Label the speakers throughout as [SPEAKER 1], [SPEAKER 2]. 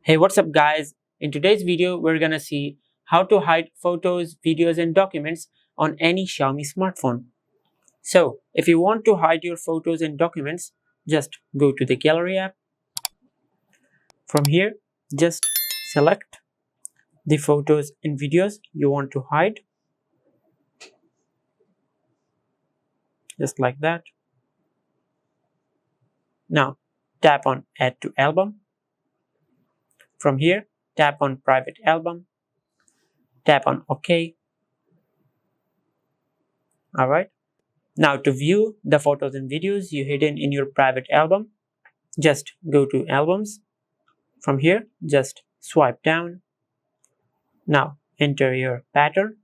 [SPEAKER 1] Hey, what's up guys? In today's video, we're gonna see how to hide photos, videos and documents on any Xiaomi smartphone. So, if you want to hide your photos and documents, just go to the Gallery app. From here, just select the photos and videos you want to hide. Just like that. Now, tap on Add to Album. From here, tap on Private Album. Tap on OK. Alright. Now to view the photos and videos you hidden in your private album, just go to Albums. From here, just swipe down. Now enter your pattern.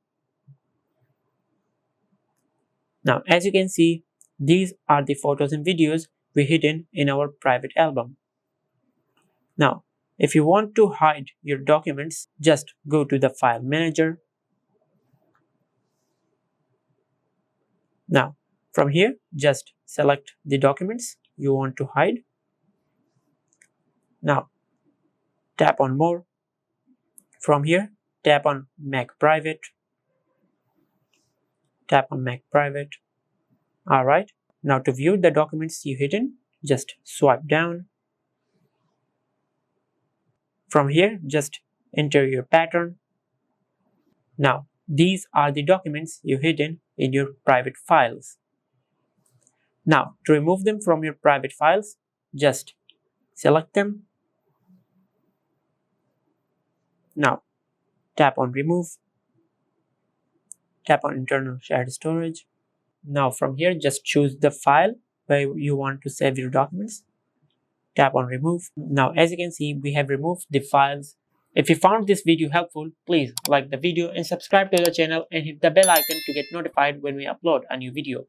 [SPEAKER 1] Now as you can see, these are the photos and videos we hidden in our private album. Now if you want to hide your documents, just go to the File Manager. Now from here, just select the documents you want to hide. Now tap on More. From here, tap on Make Private. Tap on Make Private. Alright, now to view the documents you hidden, just swipe down. From here, just enter your pattern. Now, these are the documents you hidden in your private files. Now, to remove them from your private files, just select them. Now, tap on Remove. Tap on Internal Shared Storage. Now from here, just choose the file where you want to save your documents. Tap on Remove. Now as you can see, we have removed the files. If you found this video helpful, please like the video and subscribe to the channel and hit the bell icon to get notified when we upload a new video.